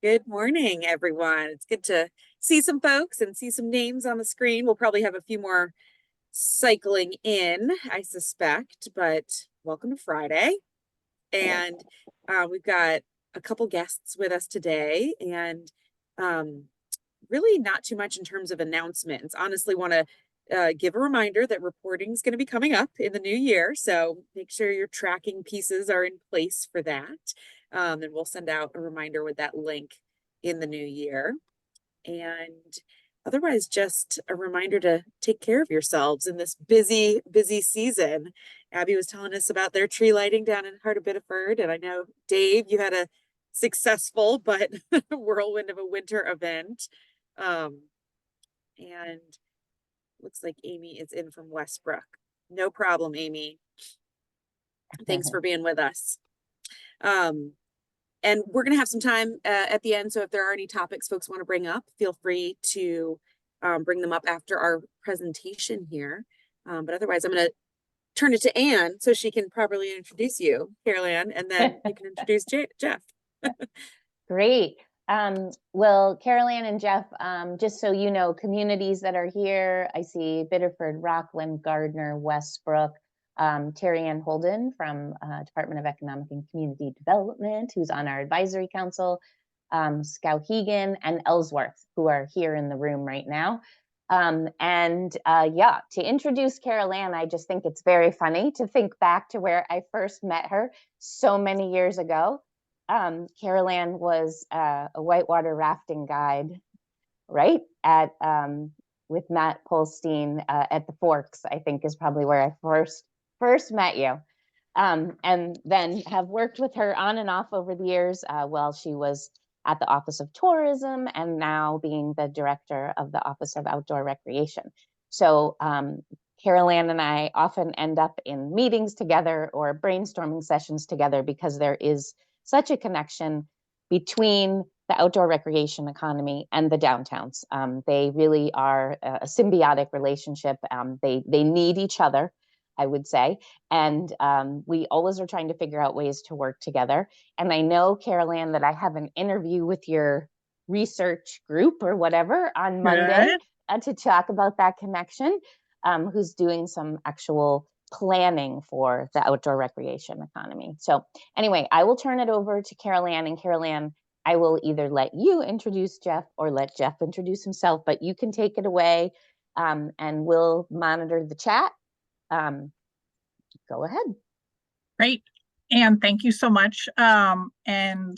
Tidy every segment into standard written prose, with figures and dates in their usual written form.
Good morning, everyone. It's good to see some folks and see some names on the screen. We'll probably have a few more cycling in, I suspect, but welcome to Friday. And we've got a couple guests with us today, and um, really not too much in terms of announcements. Honestly, want to give a reminder that reporting is going to be coming up in the new year. So make sure your tracking pieces are in place for that. And we'll send out a reminder with that link in the new year. And otherwise, just a reminder to take care of yourselves in this busy, busy season. Abby was telling us about their tree lighting down in Heart of Biddeford. And I know, Dave, you had a successful but whirlwind of a winter event. Um, and looks like Amy is in from Westbrook. No problem, Amy. Thanks for being with us. And we're going to have some time at the end. So if there are any topics folks want to bring up, feel free to bring them up after our presentation here. But otherwise, I'm going to turn it to Anne so she can properly introduce you, Carol Ann, and then you can introduce Jeff. Great. Well, Carol Ann and Jeff, just so you know, communities that are here, I see Biddeford, Rockland, Gardner, Westbrook, Terry Ann Holden from Department of Economic and Community Development, who's on our advisory council, Skowhegan and Ellsworth, who are here in the room right now. Yeah, to introduce Carol Ann, I just think it's very funny to think back to where I first met her so many years ago. Carol Ann was a whitewater rafting guide, right? At with Matt Polstein at the Forks, I think is probably where I first met you. And then have worked with her on and off over the years while she was at the Office of Tourism and now being the director of the Office of Outdoor Recreation. So Carol Ann and I often end up in meetings together or brainstorming sessions together because there is such a connection between the outdoor recreation economy and the downtowns. They really are a symbiotic relationship. They need each other, I would say. And we always are trying to figure out ways to work together. And I know, Carol Ann, that I have an interview with your research group or whatever on Monday to talk about that connection, who's doing some actual planning for the outdoor recreation economy. So anyway, I will turn it over to Carol Ann, and Carol Ann, I will either let you introduce Jeff or let Jeff introduce himself, but you can take it away and we'll monitor the chat. Go ahead. Great. Anne, thank you so much. And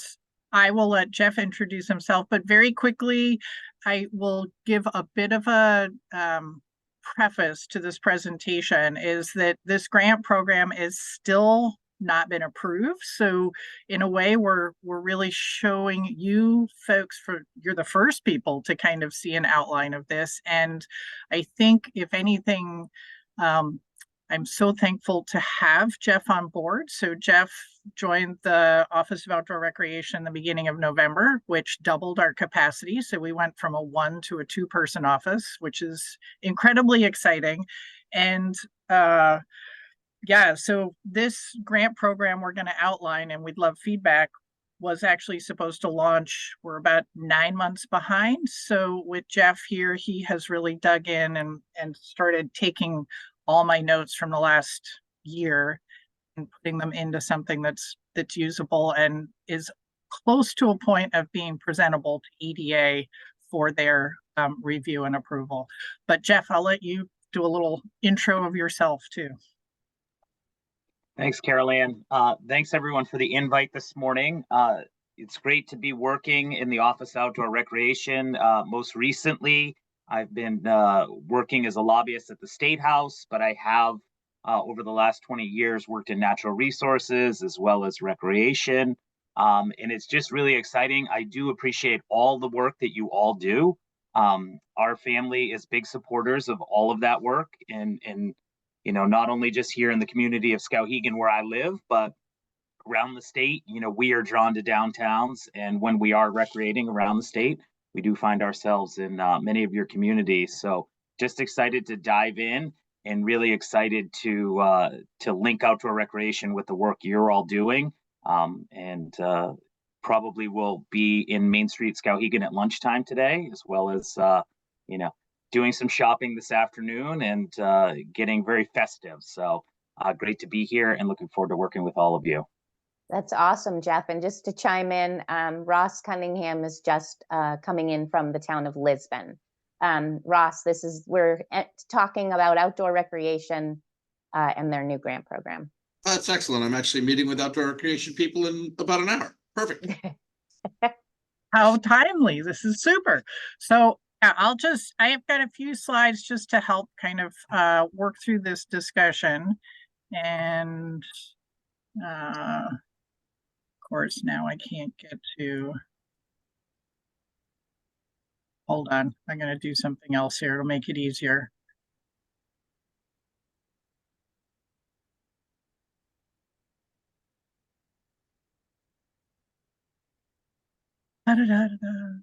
I will let Jeff introduce himself, but very quickly, I will give a bit of a preface to this presentation is that this grant program is still not been approved. So in a way, we're really showing you folks you're the first people to kind of see an outline of this. And I think if anything, I'm so thankful to have Jeff on board. So Jeff joined the Office of Outdoor Recreation in the beginning of November, which doubled our capacity. So we went from a 1 to a 2-person office, which is incredibly exciting. And yeah, so this grant program we're going to outline, and we'd love feedback, was actually supposed to launch. We're about 9 months behind. So with Jeff here, he has really dug in and started taking all my notes from the last year and putting them into something that's usable and is close to a point of being presentable to EDA for their review and approval. But Jeff, I'll let you do a little intro of yourself too. Thanks, Carol Ann. Thanks everyone for the invite this morning. It's great to be working in the Office of Outdoor Recreation. Most recently, I've been working as a lobbyist at the State House, but I have over the last 20 years worked in natural resources as well as recreation. And it's just really exciting. I do appreciate all the work that you all do. Our family is big supporters of all of that work, and you know, not only just here in the community of Skowhegan where I live, but around the state. You know, we are drawn to downtowns, and when we are recreating around the state, we do find ourselves in many of your communities. So just excited to dive in and really excited to link outdoor recreation with the work you're all doing and probably will be in Main Street, Skowhegan at lunchtime today, as well as, doing some shopping this afternoon and getting very festive. So great to be here and looking forward to working with all of you. That's awesome, Jeff. And just to chime in, Ross Cunningham is just coming in from the town of Lisbon. Ross, we're talking about outdoor recreation and their new grant program. That's excellent. I'm actually meeting with outdoor recreation people in about an hour. Perfect. How timely. This is super. So I have got a few slides just to help kind of work through this discussion. And of course, now I can't get to, hold on, I'm going to do something else here to make it easier. Da, da, da, da.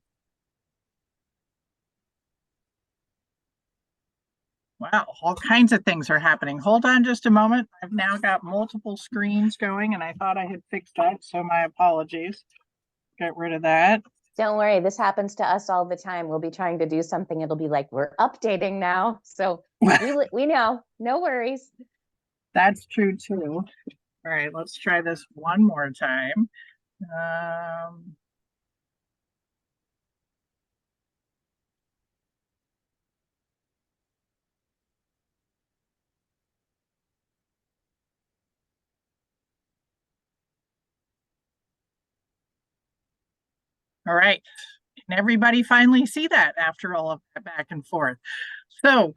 Wow, all kinds of things are happening. Hold on just a moment. I've now got multiple screens going and I thought I had fixed that, so my apologies. Get rid of that. Don't worry, this happens to us all the time. We'll be trying to do something. It'll be like, we're updating now. So we know, no worries. That's true too. All right, let's try this one more time. All right, can everybody finally see that after all of that back and forth? So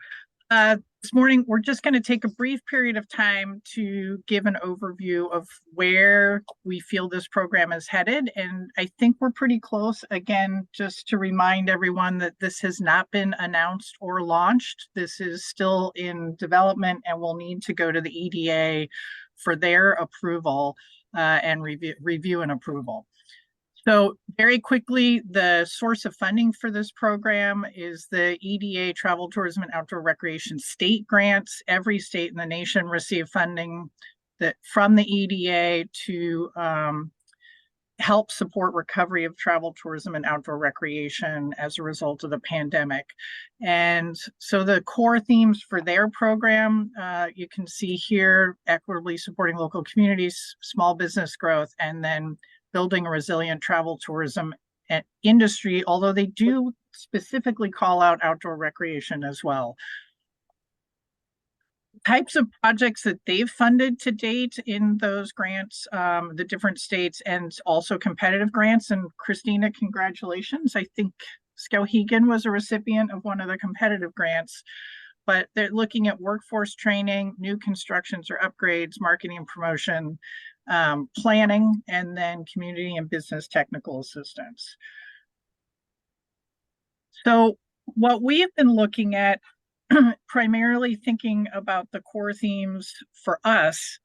this morning, we're just going to take a brief period of time to give an overview of where we feel this program is headed. And I think we're pretty close. Again, just to remind everyone that this has not been announced or launched. This is still in development and will need to go to the EDA for their approval and review and approval. So very quickly, the source of funding for this program is the EDA Travel, Tourism, and Outdoor Recreation state grants. Every state in the nation received funding from the EDA to help support recovery of travel, tourism, and outdoor recreation as a result of the pandemic. And so the core themes for their program, you can see here, equitably supporting local communities, small business growth, and then building a resilient travel tourism industry, although they do specifically call out outdoor recreation as well. Types of projects that they've funded to date in those grants, the different states, and also competitive grants. And Christina, congratulations. I think Skowhegan was a recipient of one of the competitive grants, but they're looking at workforce training, new constructions or upgrades, marketing and promotion, planning, and then community and business technical assistance. So what we have been looking at, primarily thinking about the core themes for us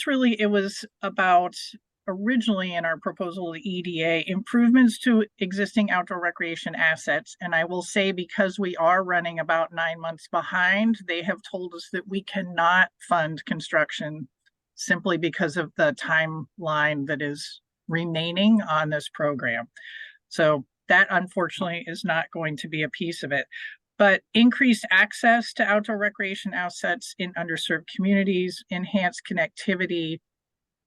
really, it was about originally in our proposal to EDA, improvements to existing outdoor recreation assets. And I will say, because we are running about 9 months behind, they have told us that we cannot fund construction simply because of the timeline that is remaining on this program. So that unfortunately is not going to be a piece of it. But increased access to outdoor recreation assets in underserved communities, enhanced connectivity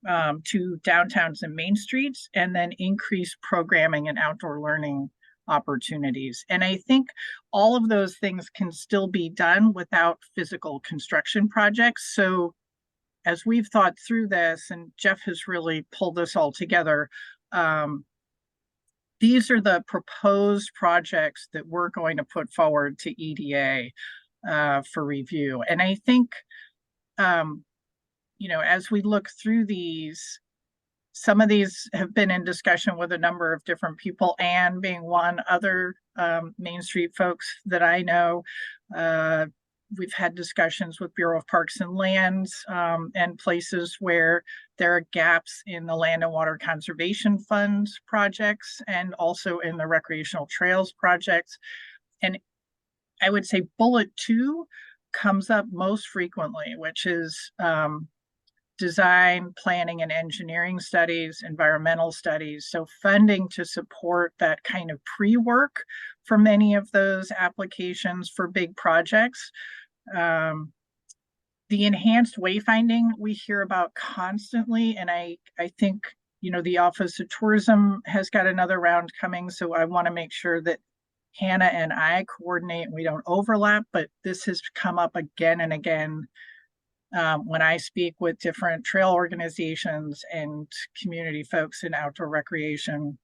to downtowns and main streets, and then increased programming and outdoor learning opportunities. And I think all of those things can still be done without physical construction projects. So as we've thought through this, and Jeff has really pulled this all together, these are the proposed projects that we're going to put forward to EDA for review. And I think, as we look through these, some of these have been in discussion with a number of different people, Anne being one, other Main Street folks that I know. We've had discussions with Bureau of Parks and Lands and places where there are gaps in the Land and Water Conservation Fund projects and also in the recreational trails projects. And I would say bullet 2 comes up most frequently, which is design, planning and engineering studies, environmental studies. So funding to support that kind of pre-work for many of those applications for big projects. The enhanced wayfinding we hear about constantly, and I think, you know, the Office of Tourism has got another round coming, so I want to make sure that Hannah and I coordinate and we don't overlap, but this has come up again and again when I speak with different trail organizations and community folks in outdoor recreation.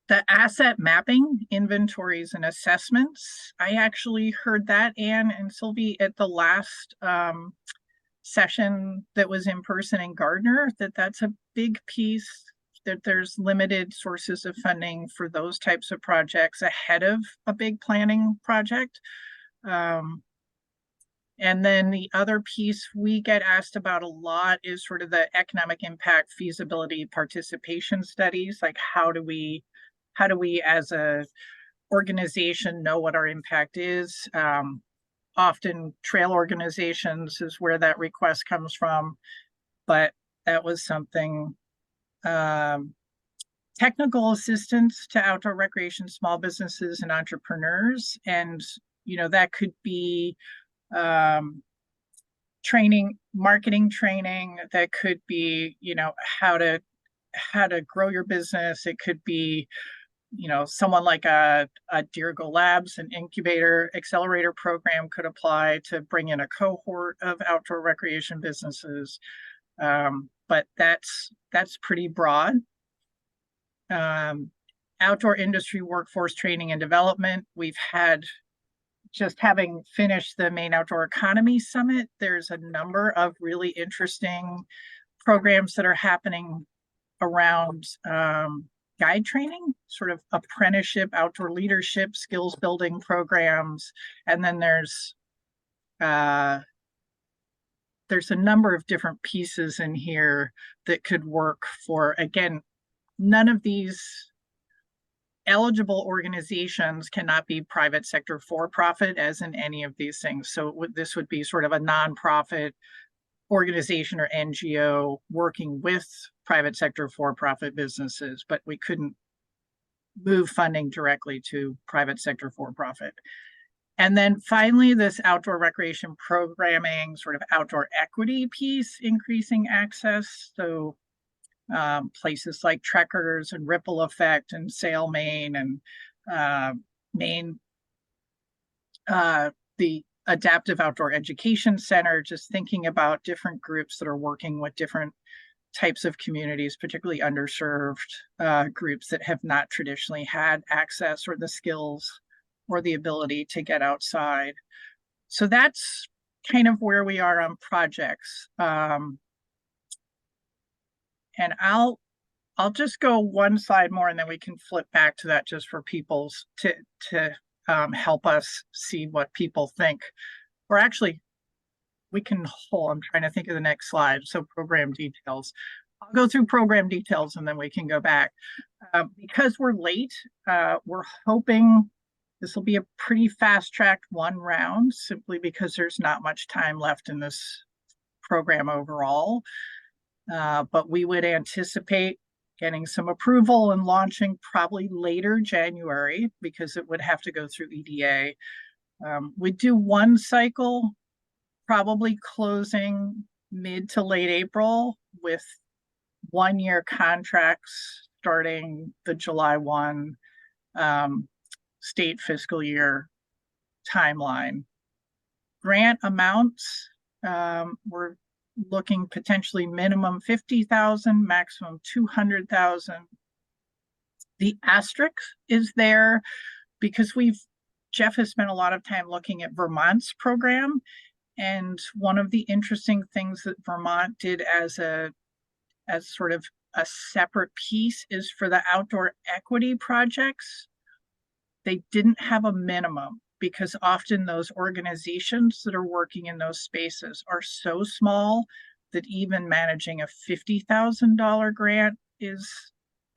The asset mapping, inventories and assessments. I actually heard that, Anne and Sylvie, at the last session that was in person in Gardner, that's a big piece, that there's limited sources of funding for those types of projects ahead of a big planning project. And then the other piece we get asked about a lot is sort of the economic impact feasibility participation studies. Like how do we as a organization know what our impact is? Often trail organizations is where that request comes from, but that was something. Technical assistance to outdoor recreation, small businesses and entrepreneurs. And, you know, that could be training, marketing training, that could be, you know, how to grow your business. It could be, you know, someone like a Dirigo Labs, an incubator accelerator program could apply to bring in a cohort of outdoor recreation businesses. But that's pretty broad. Outdoor industry workforce training and development. We've had, just having finished the Maine Outdoor Economy Summit, there's a number of really interesting programs that are happening around guide training, sort of apprenticeship, outdoor leadership, skills building programs. And then there's a number of different pieces in here that could work for, again, none of these eligible organizations cannot be private sector for-profit as in any of these things. So this would be sort of a nonprofit organization or NGO working with private sector for-profit businesses, but we couldn't move funding directly to private sector for-profit. And then finally, this outdoor recreation programming, sort of outdoor equity piece, increasing access. So places like Trekkers and Ripple Effect and Sail Maine and Maine, the Adaptive Outdoor Education Center, just thinking about different groups that are working with different types of communities, particularly underserved groups that have not traditionally had access or the skills or the ability to get outside. So that's kind of where we are on projects. And I'll just go one slide more and then we can flip back to that just for people to help us see what people think. Or actually, we can hold, I'm trying to think of the next slide. So program details. I'll go through program details and then we can go back. Because we're late, we're hoping this will be a pretty fast-tracked one round, simply because there's not much time left in this program overall. But we would anticipate getting some approval and launching probably later January, because it would have to go through EDA. We do one cycle, probably closing mid to late April, with 1-year contracts starting the July 1 state fiscal year timeline. Grant amounts, we're looking potentially minimum 50,000, maximum 200,000. The asterisk is there because Jeff has spent a lot of time looking at Vermont's program. And one of the interesting things that Vermont did as sort of a separate piece is for the outdoor equity projects, they didn't have a minimum, because often those organizations that are working in those spaces are so small that even managing a $50,000 grant is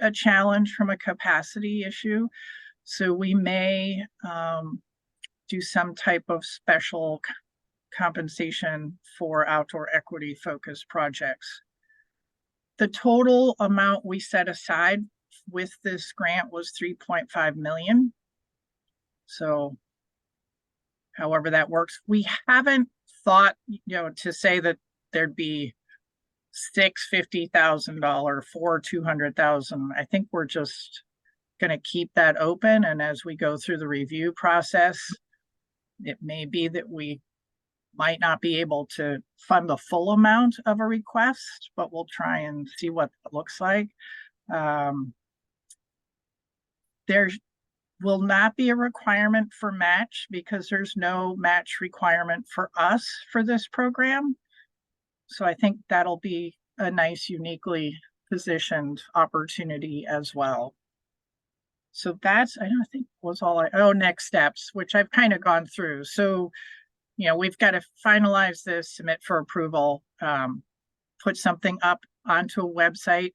a challenge from a capacity issue. So we may do some type of special compensation for outdoor equity focused projects. The total amount we set aside with this grant was 3.5 million. So however that works, we haven't thought, to say that there'd be $650,000 for 200,000. I think we're just going to keep that open. And as we go through the review process, it may be that we might not be able to fund the full amount of a request, but we'll try and see what it looks like. There will not be a requirement for match because there's no match requirement for us for this program. So I think that'll be a nice, uniquely positioned opportunity as well. So that's, I don't think was all next steps, which I've kind of gone through. So, we've got to finalize this, submit for approval, put something up onto a website.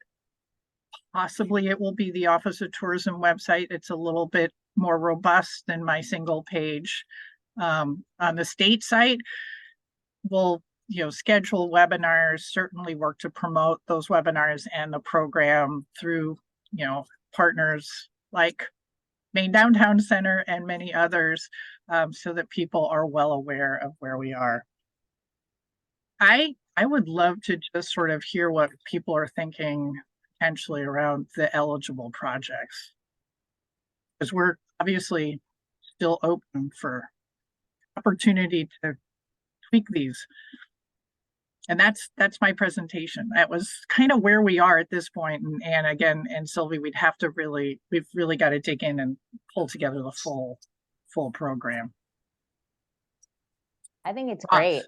Possibly it will be the Office of Tourism website. It's a little bit more robust than my single page. On the state site, we'll schedule webinars, certainly work to promote those webinars and the program through, partners like Maine Downtown Center and many others, so that people are well aware of where we are. I would love to just sort of hear what people are thinking potentially around the eligible projects, because we're obviously still open for opportunity to tweak these. And that's my presentation. That was kind of where we are at this point. And again, and Sylvie, we've really got to dig in and pull together the full program. I think it's great.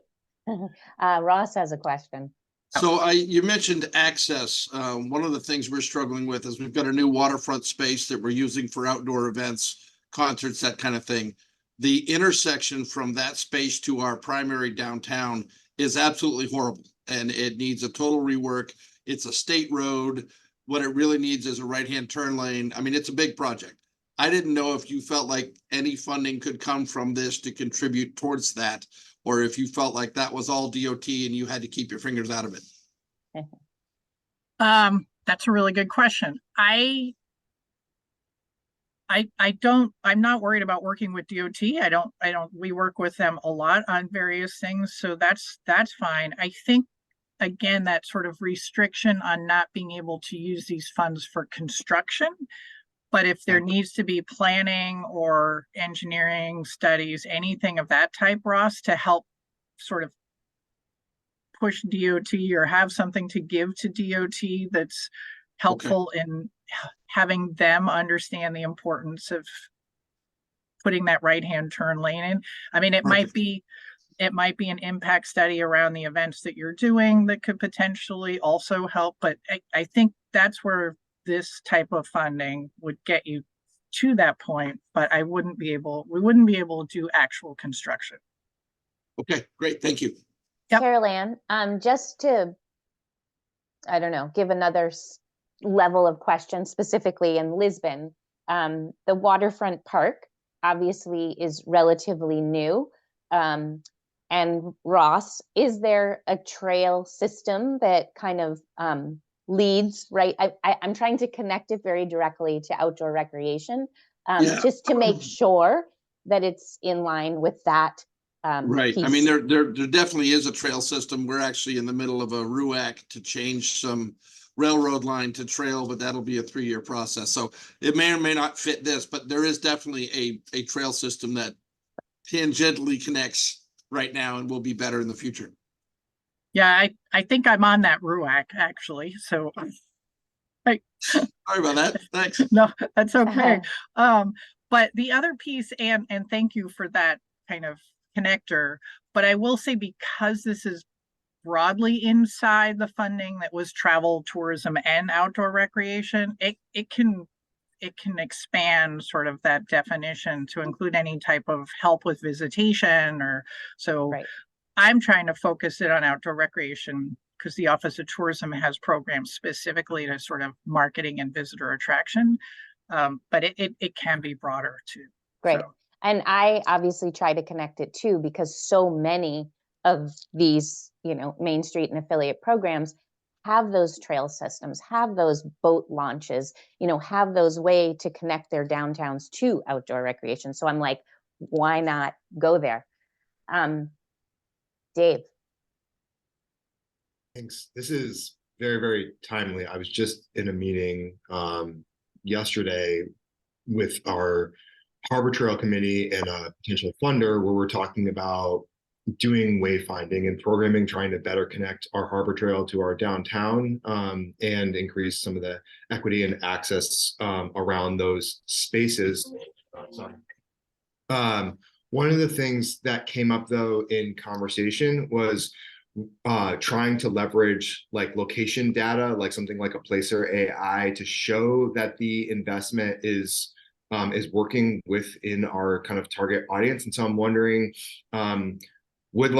Ross has a question. So you mentioned access. One of the things we're struggling with is we've got a new waterfront space that we're using for outdoor events, concerts, that kind of thing. The intersection from that space to our primary downtown is absolutely horrible, and it needs a total rework. It's a state road. What it really needs is a right-hand turn lane. I mean, it's a big project. I didn't know if you felt like any funding could come from this to contribute towards that, or if you felt like that was all DOT and you had to keep your fingers out of it. That's a really good question. I'm not worried about working with DOT. We work with them a lot on various things. So that's fine. I think, again, that sort of restriction on not being able to use these funds for construction, but if there needs to be planning or engineering studies, anything of that type, Ross, to help sort of push DOT or have something to give to DOT that's helpful in having them understand the importance of putting that right-hand turn lane in. I mean, it might be an impact study around the events that you're doing that could potentially also help, but I think that's where this type of funding would get you to that point, but we wouldn't be able to do actual construction. Okay, great. Thank you. Yep. Carol Ann, just to, I don't know, give another level of question specifically in Lisbon, the waterfront park obviously is relatively new. And Ross, is there a trail system that kind of leads, right? I'm trying to connect it very directly to outdoor recreation, just to make sure that it's in line with that. Right. Piece. I mean, there definitely is a trail system. We're actually in the middle of a RUAC to change some railroad line to trail, but that'll be a 3-year process. So it may or may not fit this, but there is definitely a trail system that tangentially connects right now and will be better in the future. Yeah, I think I'm on that RUAC actually. So sorry about that. Thanks. No, that's okay. But the other piece, and thank you for that kind of connector, but I will say, because this is broadly inside the funding that was travel, tourism, and outdoor recreation, it can expand sort of that definition to include any type of help with visitation or so. Right. I'm trying to focus it on outdoor recreation because the Office of Tourism has programs specifically to sort of marketing and visitor attraction. But it can be broader too. Great. So. And I obviously try to connect it too, because so many of these, you know, Main Street and affiliate programs have those trail systems, have those boat launches, you know, have those way to connect their downtowns to outdoor recreation. So I'm like, why not go there? Dave. Thanks. This is very, very timely. I was just in a meeting yesterday with our Harbor Trail Committee and a potential funder where we're talking about doing wayfinding and programming, trying to better connect our Harbor Trail to our downtown and increase some of the equity and access around those spaces. Sorry. One of the things that came up though in conversation was trying to leverage like location data, like something like a Placer AI, to show that the investment is working within our kind of target audience. And so I'm wondering, would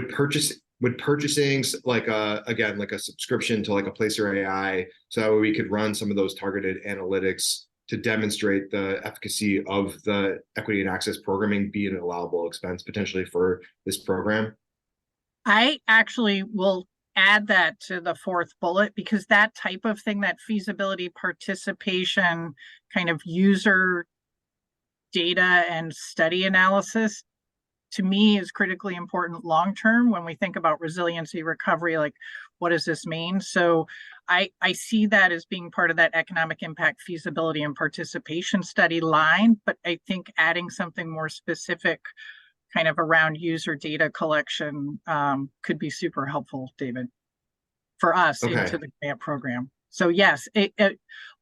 purchasing like again like a subscription to like a Placer AI, so that way we could run some of those targeted analytics to demonstrate the efficacy of the equity and access programming, be an allowable expense potentially for this program? I actually will add that to the fourth bullet, because that type of thing, that feasibility participation kind of user data and study analysis, to me is critically important long-term when we think about resiliency recovery. Like, what does this mean? So I see that as being part of that economic impact feasibility and participation study line, but I think adding something more specific kind of around user data collection could be super helpful, David, for us into the grant program. So yes, a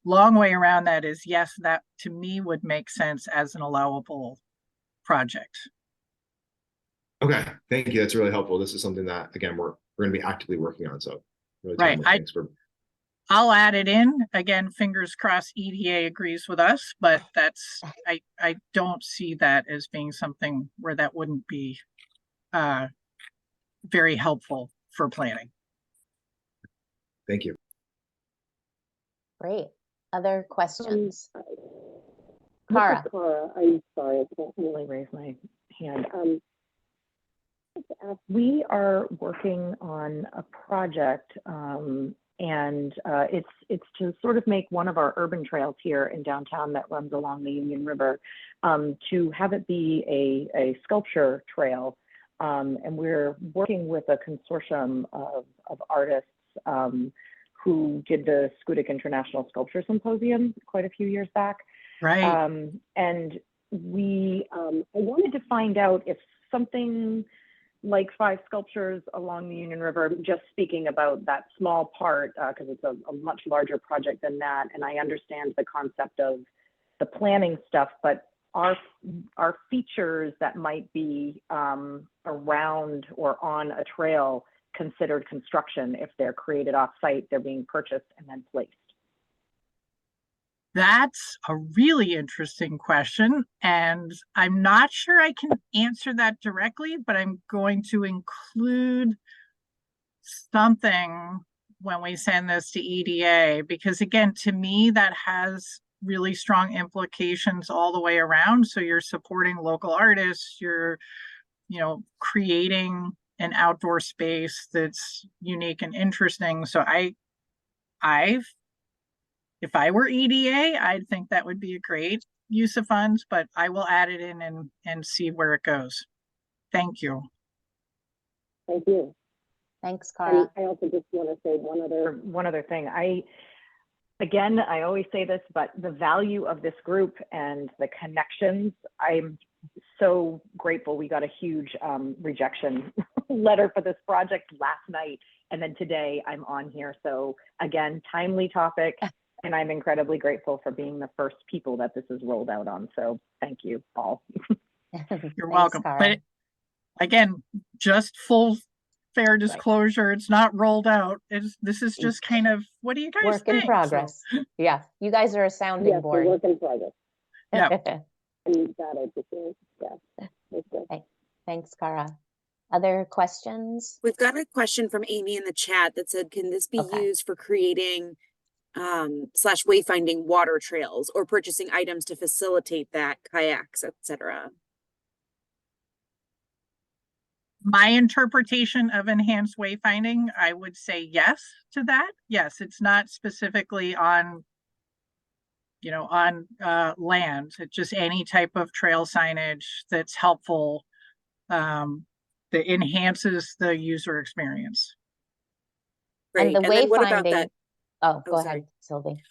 long way around that is yes, that to me would make sense as an allowable project. Okay, thank you. That's really helpful. This is something that, again, we're going to be actively working on. So really right. Thanks for. I'll add it in. Again, fingers crossed EDA agrees with us, but that's, I don't see that as being something where that wouldn't be very helpful for planning. Thank you. Great. Other questions? Cara. Cara. I'm sorry, I can't really raise my hand. We are working on a project, and it's to sort of make one of our urban trails here in downtown that runs along the Union River, to have it be a sculpture trail. And we're working with a consortium of artists who did the Schoodic International Sculpture Symposium quite a few years back. Right. And I wanted to find out if something like 5 sculptures along the Union River, just speaking about that small part, because it's a much larger project than that. And I understand the concept of the planning stuff, but are features that might be around or on a trail considered construction if they're created off-site, they're being purchased and then placed? That's a really interesting question, and I'm not sure I can answer that directly, but I'm going to include something when we send this to EDA, because again, to me, that has really strong implications all the way around. So you're supporting local artists, you're, you know, creating an outdoor space that's unique and interesting. So if I were EDA, I'd think that would be a great use of funds, but I will add it in and see where it goes. Thank you. Thank you. Thanks, Cara. I also just want to say one other thing. I always say this, but the value of this group and the connections, I'm so grateful. We got a huge rejection letter for this project last night, and then today I'm on here. So again, timely topic. And I'm incredibly grateful for being the first people that this is rolled out on. So thank you all. You're welcome. But again, just full fair disclosure, it's not rolled out. This is just kind of, what do you guys work think? in progress. So, yeah, you guys are a sounding board. Work in progress. Yeah. And that I appreciate. Yeah. Okay. Thanks, Cara. Other questions? We've got a question from Amy in the chat that said, can this be used for creating / wayfinding water trails or purchasing items to facilitate that, kayaks, etc.? My interpretation of enhanced wayfinding, I would say yes to that. Yes, it's not specifically on, on land. It's just any type of trail signage that's helpful, that enhances the user experience. And Great. the And then what about wayfinding, that? oh, Oh, go sorry. ahead, Sylvie.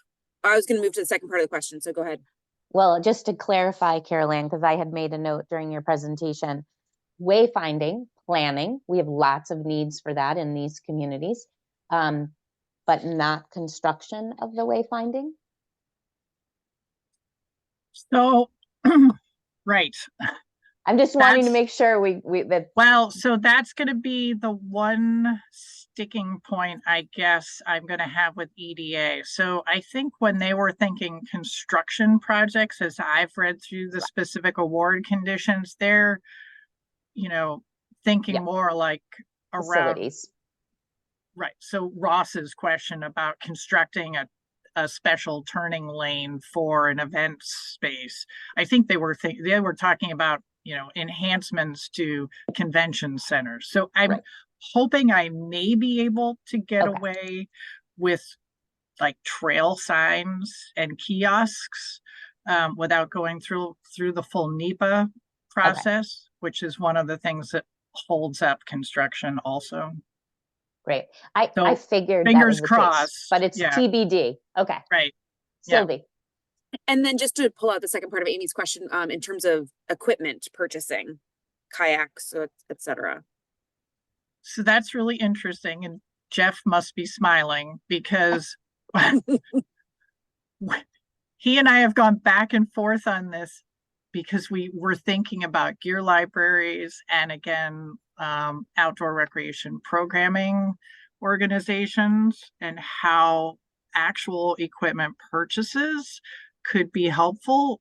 I was going to move to the second part of the question, so go ahead. Well, just to clarify, Carol Ann, because I had made a note during your presentation, wayfinding, planning, we have lots of needs for that in these communities, but not construction of the wayfinding. So, right. I'm just wanting to That's- make sure that Well, so that's going to be the one sticking point, I guess, I'm going to have with EDA. So I think when they were thinking construction projects, as I've read through the specific award conditions, they're, thinking Yeah. more like around, facilities. right. So Ross's question about constructing a special turning lane for an event space. I think they were talking about, enhancements to convention centers. So I'm Right. hoping I may be able to get Okay. away with like trail signs and kiosks, without going through the full NEPA process, which is one of the things that holds up construction also. Great. I So, figured that fingers was the case, crossed. but it's Yeah. TBD. Okay. Right. Yeah. Sylvie. And then just to pull out the second part of Amy's question, in terms of equipment purchasing, kayaks, et cetera. So that's really interesting. And Jeff must be smiling because he and I have gone back and forth on this because we were thinking about gear libraries and again, outdoor recreation programming organizations and how actual equipment purchases could be helpful.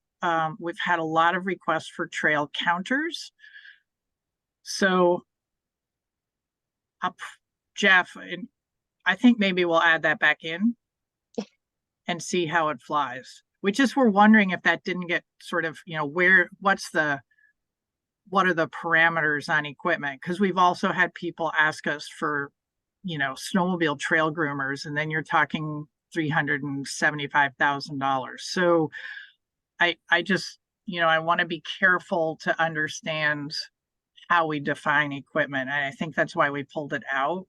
We've had a lot of requests for trail counters. So Jeff, and I think maybe we'll add that back in and see how it flies. We just were wondering if that didn't get sort of, what are the parameters on equipment? Because we've also had people ask us for, snowmobile trail groomers, and then you're talking $375,000. So I just, I want to be careful to understand how we define equipment. And I think that's why we pulled it out.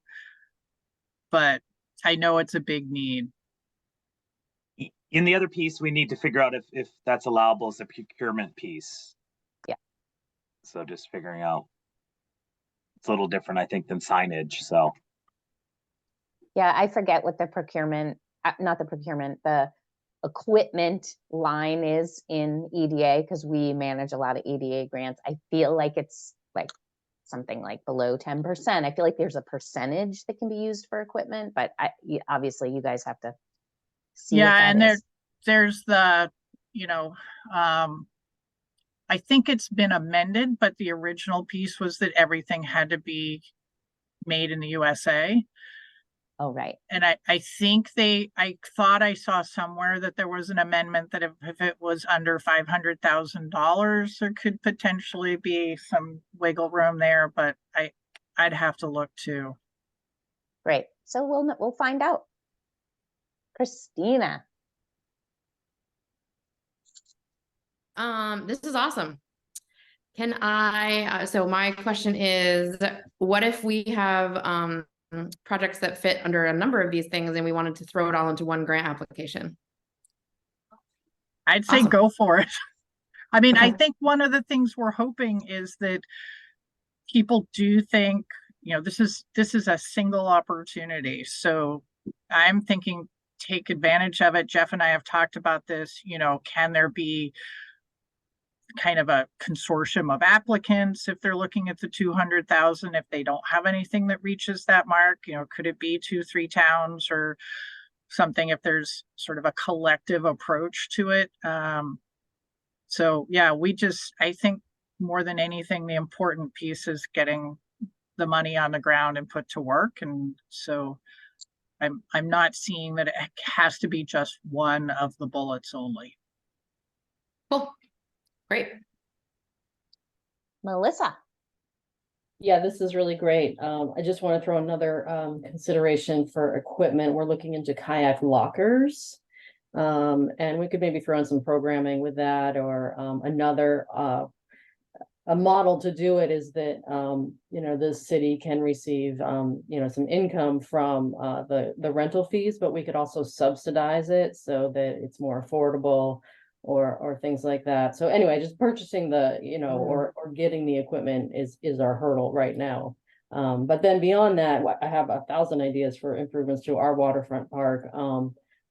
But I know it's a big need. In the other piece, we need to figure out if that's allowable as a procurement piece. Yeah. So just figuring out, it's a little different, I think, than signage, so. Yeah, I forget what the equipment line is in EDA because we manage a lot of EDA grants. I feel like it's like something like below 10%. I feel like there's a percentage that can be used for equipment, but obviously you guys have to see. Yeah, and there's the, I think it's been amended, but the original piece was that everything had to be made in the USA. Oh, right. And I think I thought I saw somewhere that there was an amendment that if it was under $500,000, there could potentially be some wiggle room there, but I'd have to look too. Great. So we'll find out. Christina. This is awesome. Can I, so my question is, what if we have projects that fit under a number of these things and we wanted to throw it all into one grant application? I'd say Awesome. go for it. I mean, I Okay. think one of the things we're hoping is that people do think, this is a single opportunity. So I'm thinking take advantage of it. Jeff and I have talked about this, can there be kind of a consortium of applicants if they're looking at the 200,000, if they don't have anything that reaches that mark, could it be 2-3 towns or something if there's sort of a collective approach to it? So yeah, I think more than anything, the important piece is getting the money on the ground and put to work. And so I'm not seeing that it has to be just one of the bullets only. Cool. Great. Melissa. Yeah, this is really great. I just want to throw another consideration for equipment. We're looking into kayak lockers. And we could maybe throw in some programming with that, or another a model to do it is that you know, the city can receive you know, some income from the rental fees, but we could also subsidize it so that it's more affordable, or things like that. So anyway, just purchasing the, you know, or getting the equipment is our hurdle right now. But then beyond that, I have 1,000 ideas for improvements to our waterfront park.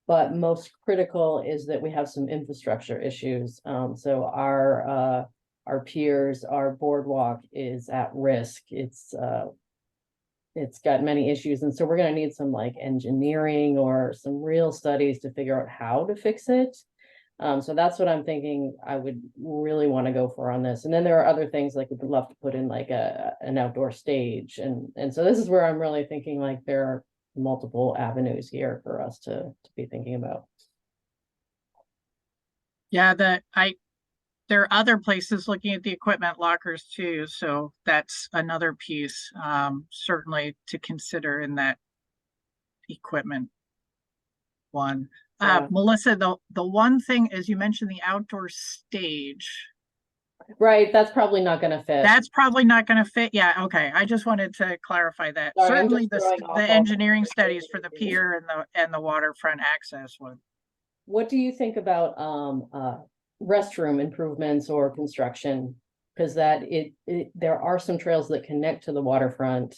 But most critical is that we have some infrastructure issues. So our piers, our boardwalk is at risk. It's got many issues, and so we're gonna need some like engineering or some real studies to figure out how to fix it. So that's what I'm thinking I would really want to go for on this. And then there are other things like we'd love to put in like an outdoor stage. And so this is where I'm really thinking like there are multiple avenues here for us to be thinking about. Yeah, there are other places looking at the equipment lockers too, so that's another piece certainly to consider in that equipment one. Yeah. Melissa, the one thing is you mentioned the outdoor stage. Right, that's probably not gonna fit. That's probably not going to fit. Yeah, okay. I just wanted to clarify that. Sorry, I'm Certainly just throwing off all the the engineering studies for the ideas. pier and the waterfront access would. What do you think about restroom improvements or construction? Because that there are some trails that connect to the waterfront.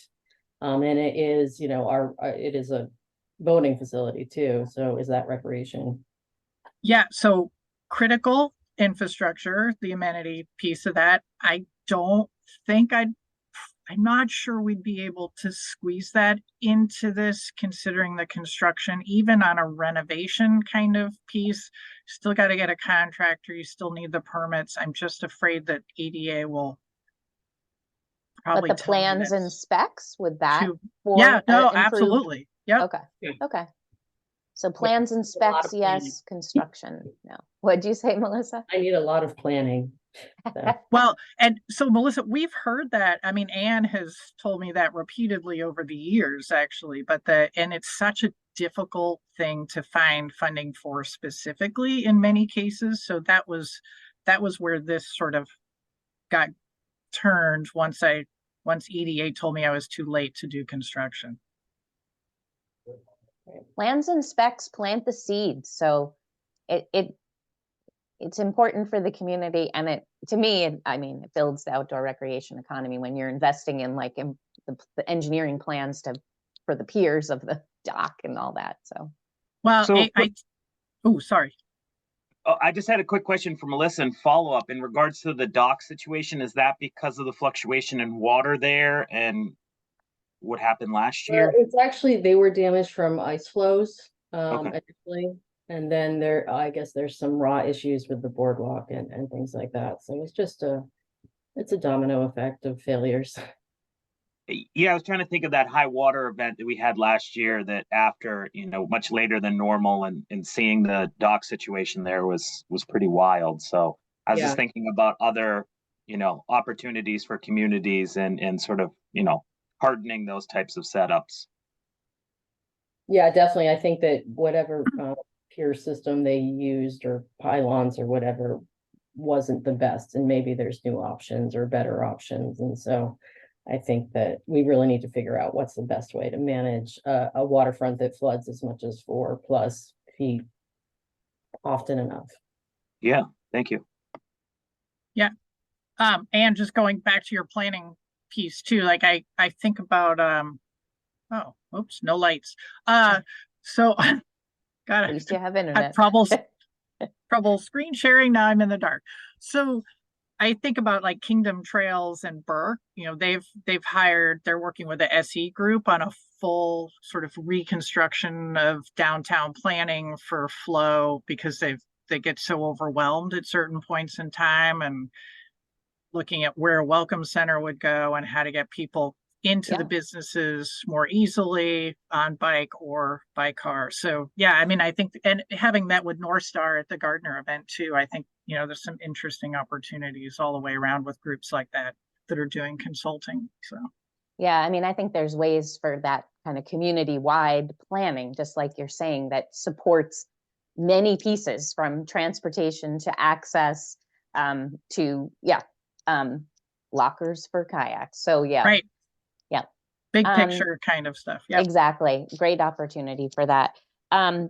And it is, you know, it is a boating facility too. So is that recreation? Yeah, so critical infrastructure, the amenity piece of that. I don't think I'm not sure we'd be able to squeeze that into this, considering the construction, even on a renovation kind of piece. Still got to get a contractor. You still need the permits. I'm just afraid that ADA will But probably the tell me plans and that's specs, would that too. for Yeah, no, improved? absolutely. Yep. Okay, Yeah. okay. So plans and a lot specs, of planning. yes, construction, no. What'd you say, Melissa? I need a lot of planning. So, Well, and so Melissa, we've heard that. I mean, Anne has told me that repeatedly over the years, actually, and it's such a difficult thing to find funding for specifically in many cases. So that was where this sort of got turned once EDA told me I was too late to do construction. Plans and specs plant the seeds, so it's important for the community, and to me, I mean, it builds the outdoor recreation economy when you're investing in like in the engineering plans for the piers of the dock and all that, so. Well, So- oh, sorry. Oh, I just had a quick question for Melissa and follow up in regards to the dock situation. Is that because of the fluctuation in water there and what happened last year? it's actually, they were damaged from ice flows Okay. initially. And then I guess there's some raw issues with the boardwalk and things like that. So it's just it's a domino effect of failures. Yeah, I was trying to think of that high water event that we had last year that after, you know, much later than normal and seeing the dock situation there was pretty wild. So I was Yeah. just thinking about other, you know, opportunities for communities and sort of, you know, hardening those types of setups. Yeah, definitely. I think that whatever pier system they used or pylons or whatever wasn't the best, and maybe there's new options or better options. And so I think that we really need to figure out what's the best way to manage a waterfront that floods as much as 4+ feet often enough. Yeah, thank you. And just going back to your planning piece too, like I think about oh, oops, no lights. So At got least you have had internet. trouble screen sharing. Now I'm in the dark. So I think about like Kingdom Trails and Burke, you know, they're working with the SE group on a full sort of reconstruction of downtown planning for flow, because they get so overwhelmed at certain points in time, and looking at where a welcome center would go and how to get people into the Yeah. businesses more easily on bike or by car. So yeah, I mean, I think, and having met with North Star at the Gardner event too, I think, you know, there's some interesting opportunities all the way around with groups like that. that are doing consulting, so. Yeah, I mean, I think there's ways for that kind of community-wide planning, just like you're saying, that supports many pieces from transportation to access to, lockers for kayaks. So yeah. Right. Yeah. Big picture kind of stuff. Yeah. Exactly. Great opportunity for that.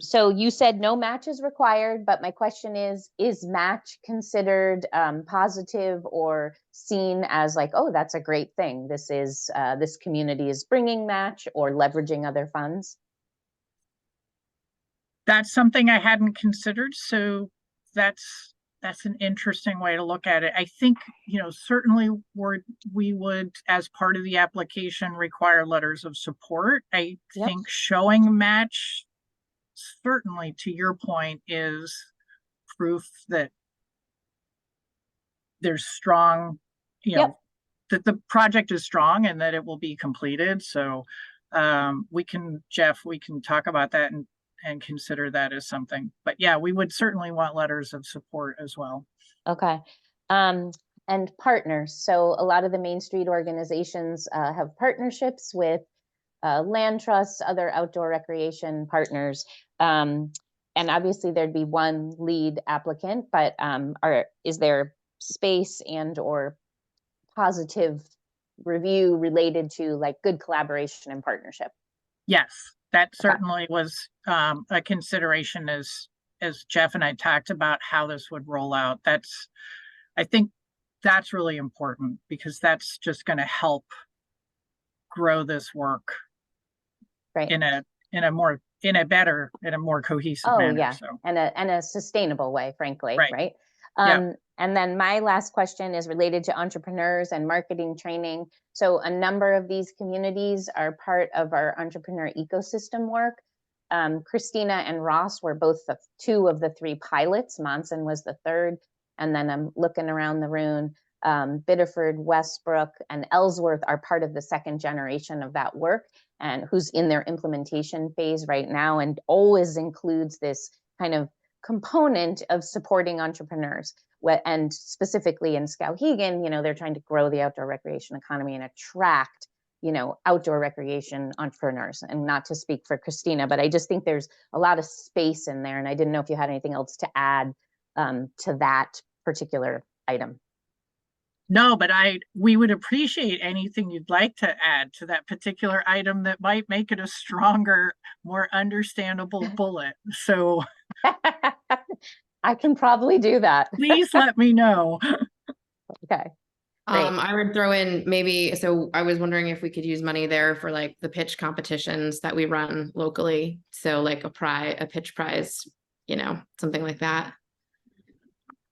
So you said no match is required, but my question is match considered positive or seen as like, oh, that's a great thing. This is this community is bringing match or leveraging other funds? That's something I hadn't considered. So that's an interesting way to look at it. I think, certainly we would, as part of the application, require letters of support. I think showing match, certainly to your point, is proof that there's strong, that the project is strong and that it will be completed. So Jeff, we can talk about that and consider that as something. But yeah, we would certainly want letters of support as well. Okay. And partners. So a lot of the Main Street organizations have partnerships with land trusts, other outdoor recreation partners. And obviously there'd be one lead applicant, but is there space and or positive review related to like good collaboration and partnership? Yes, that certainly was a consideration as Jeff and I talked about how this would roll out. I think that's really important because that's just going to help grow this work in a more cohesive manner. Yeah. So. And a sustainable way, frankly, right? Yeah. And then my last question is related to entrepreneurs and marketing training. So a number of these communities are part of our entrepreneur ecosystem work. Christina and Ross were both two of the three pilots. Monson was the third. And then I'm looking around the room. Biddeford, Westbrook, and Ellsworth are part of the second generation of that work and who's in their implementation phase right now and always includes this kind of component of supporting entrepreneurs. And specifically in Skowhegan, they're trying to grow the outdoor recreation economy and attract, outdoor recreation entrepreneurs. And not to speak for Christina, but I just think there's a lot of space in there. And I didn't know if you had anything else to add to that particular item. No, but we would appreciate anything you'd like to add to that particular item that might make it a stronger, more understandable bullet. So I can probably do that. Please let me know. Okay. I would throw in so I was wondering if we could use money there for like the pitch competitions that we run locally. So like a pitch prize, something like that.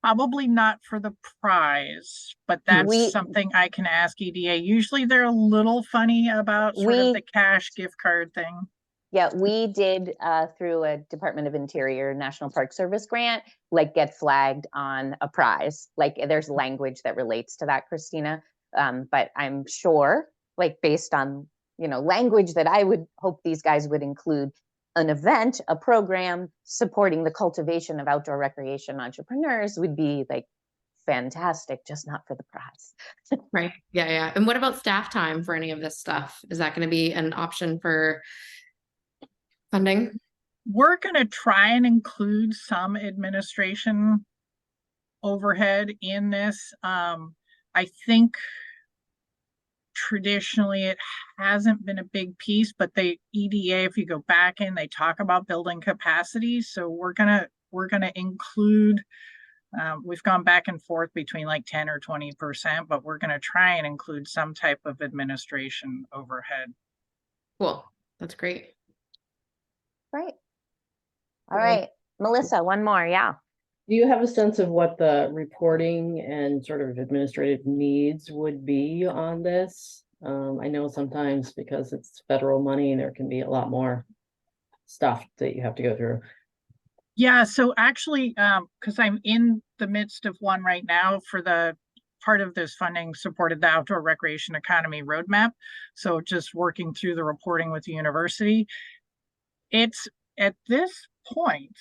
Probably not for the prize, but that's something I can ask EDA. Usually they're a little funny about sort of the cash gift card thing. Yeah, we did through a Department of Interior National Park Service grant, like get flagged on a prize. Like there's language that relates to that, Christina. But I'm sure, like based on, language that I would hope these guys would include, an event, a program supporting the cultivation of outdoor recreation entrepreneurs would be like fantastic, just not for the prize. Right. Yeah. And what about staff time for any of this stuff? Is that going to be an option for funding? We're going to try and include some administration overhead in this. I think traditionally it hasn't been a big piece, but EDA, if you go back in, they talk about building capacity. So we're gonna include, we've gone back and forth between like 10 or 20%, but we're gonna try and include some type of administration overhead. Cool. That's great. Right. All right. Melissa, one more. Yeah. Do you have a sense of what the reporting and sort of administrative needs would be on this? I know sometimes because it's federal money, there can be a lot more stuff that you have to go through. Yeah, so actually, because I'm in the midst of one right now for the part of this funding supported the Outdoor Recreation Economy Roadmap. So just working through the reporting with the university. It's at this point,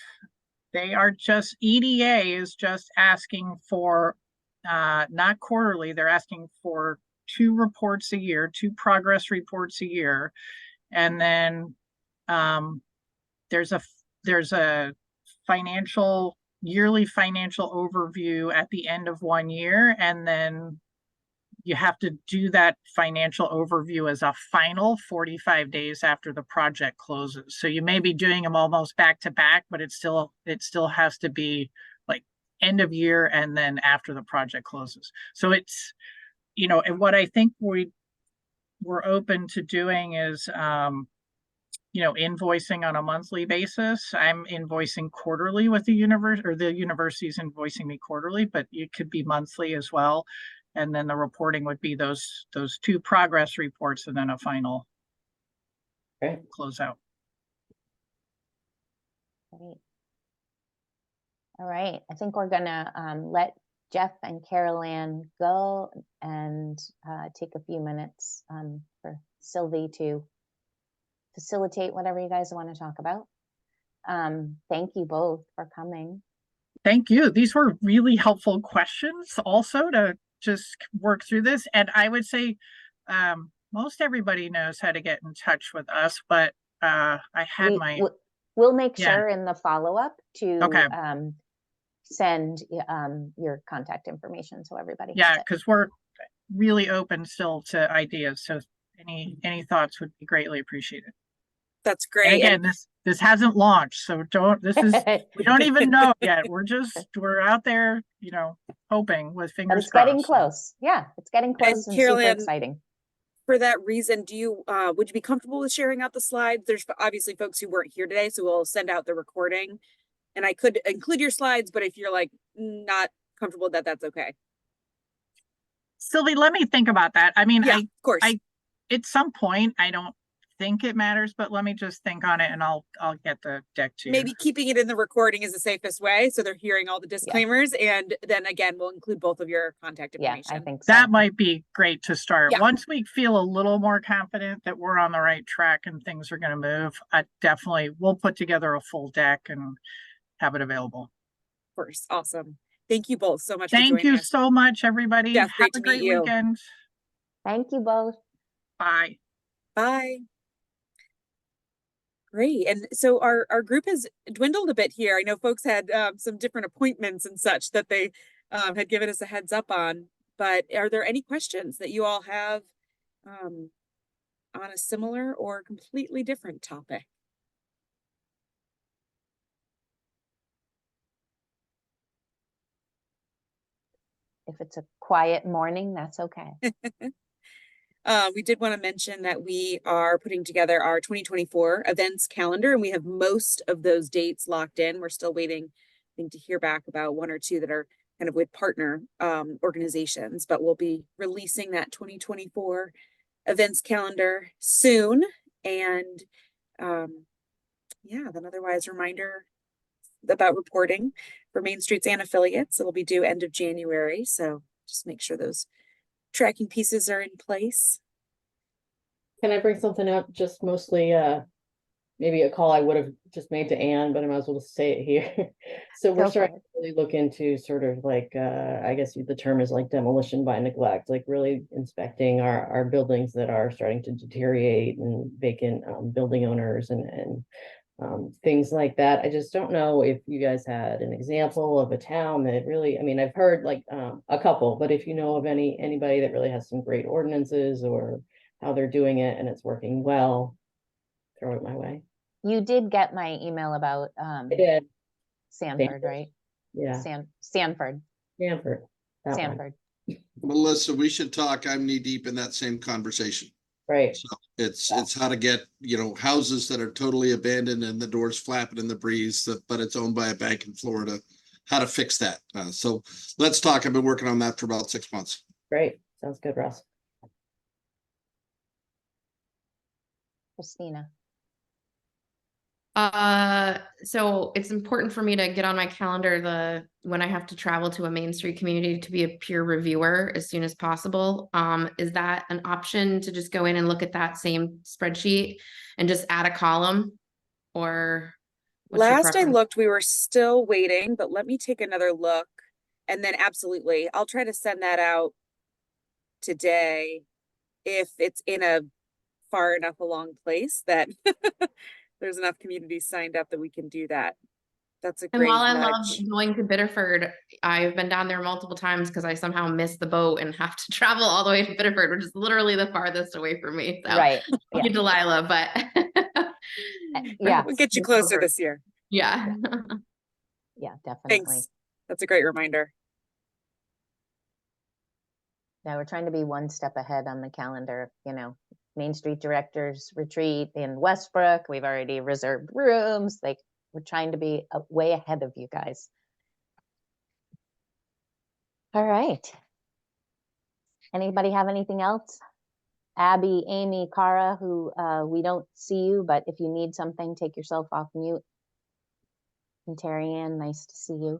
EDA is just asking for, not quarterly, they're asking for 2 reports a year, 2 progress reports a year. And then there's a yearly financial overview at the end of 1 year, and then you have to do that financial overview as a final 45 days after the project closes. So you may be doing them almost back to back, but it still has to be like end of year and then after the project closes. So it's, and what I think we're open to doing is invoicing on a monthly basis. I'm invoicing quarterly with the university's invoicing me quarterly, but it could be monthly as well. And then the reporting would be those 2 progress reports and then a final closeout. Great. All right, I think we're gonna let Jeff and Carol Ann go and take a few minutes for Sylvie to facilitate whatever you guys want to talk about. Thank you both for coming. Thank you. These were really helpful questions also to just work through this. And I would say most everybody knows how to get in touch with us, but I had we'll make sure in the follow-up to send your contact information so everybody has it. Because we're really open still to ideas. So any thoughts would be greatly appreciated. That's great. And again, this hasn't launched, so we don't even know yet. We're out there, hoping with fingers crossed. It's getting close. Yeah, it's getting close and super exciting. For that reason, would you be comfortable with sharing out the slides? There's obviously folks who weren't here today, so we'll send out the recording. And I could include your slides, but if you're like not comfortable with that, that's okay. Sylvie, let me think about that. I mean, of course. At some point, I don't think it matters, but let me just think on it and I'll get the deck to you. Maybe keeping it in the recording is the safest way, so they're hearing all the disclaimers, and then again we'll include both of your contact information. Yeah, I think so. That might be great to start. Yeah. Once we feel a little more confident that we're on the right track and things are going to move, we'll put together a full deck and have it available. Of course. Awesome. Thank you both so much. Thank you so much, everybody. Jeff, have a great weekend. Thank you both. Bye. Bye. Great. And so our group has dwindled a bit here. I know folks had some different appointments and such that they had given us a heads up on, but are there any questions that you all have on a similar or completely different topic? If it's a quiet morning, that's okay. We did want to mention that we are putting together our 2024 events calendar, and we have most of those dates locked in. We're still waiting, I think, to hear back about 1 or 2 that are kind of with partner organizations, but we'll be releasing that 2024 events calendar soon. And then otherwise, reminder about reporting for Main Streets and affiliates. It'll be due end of January, so just make sure those tracking pieces are in place. Can I bring something up? Just mostly maybe a call I would have just made to Anne, but I might as well just say it here. So we're starting to really look into sort of like I guess the term is like demolition by neglect, like really inspecting our buildings that are starting to deteriorate and vacant building owners and things like that. I just don't know if you guys had an example of a town that really, I mean, I've heard like a couple, but if you know of anybody that really has some great ordinances or how they're doing it and it's working well, throw it my way. You did get my email about I did. Sanford, right? Yeah. Sanford. Sanford. Melissa, we should talk. I'm knee deep in that same conversation. Right. So it's how to get, houses that are totally abandoned and the doors flapping in the breeze, but it's owned by a bank in Florida, how to fix that. So let's talk. I've been working on that for about 6 months. Great. Sounds good, Russ. Christina. So it's important for me to get on my calendar when I have to travel to a Main Street community to be a peer reviewer as soon as possible. Is that an option to just go in and look at that same spreadsheet and just add a column? Or last I looked, we were still waiting, but let me take another look. And then absolutely, I'll try to send that out today if it's in a far enough along place that there's enough communities signed up that we can do that. That's a And great while I love nudge. going to Biddeford, I've been down there multiple times because I somehow missed the boat and have to travel all the way to Biddeford, which is literally the farthest away from me. So Right, thank you, Delilah, but yeah, We'll get you It's closer over. this year. yeah. yeah, definitely. Thanks. That's a great reminder. Yeah, we're trying to be one step ahead on the calendar, you know, Main Street Directors Retreat in Westbrook. We've already reserved rooms. Like, we're trying to be way ahead of you guys. All right. Anybody have anything else? Abby, Amy, Cara, who we don't see you, but if you need something, take yourself off mute. And Terry Ann, nice to see you.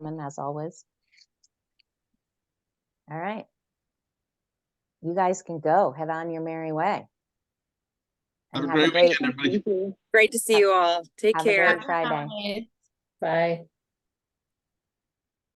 And as always. All right. You guys can go. Head on your merry way. Have And a great weekend, everybody. Thank you. Great to see you all. Take Have a great care. Friday. Bye.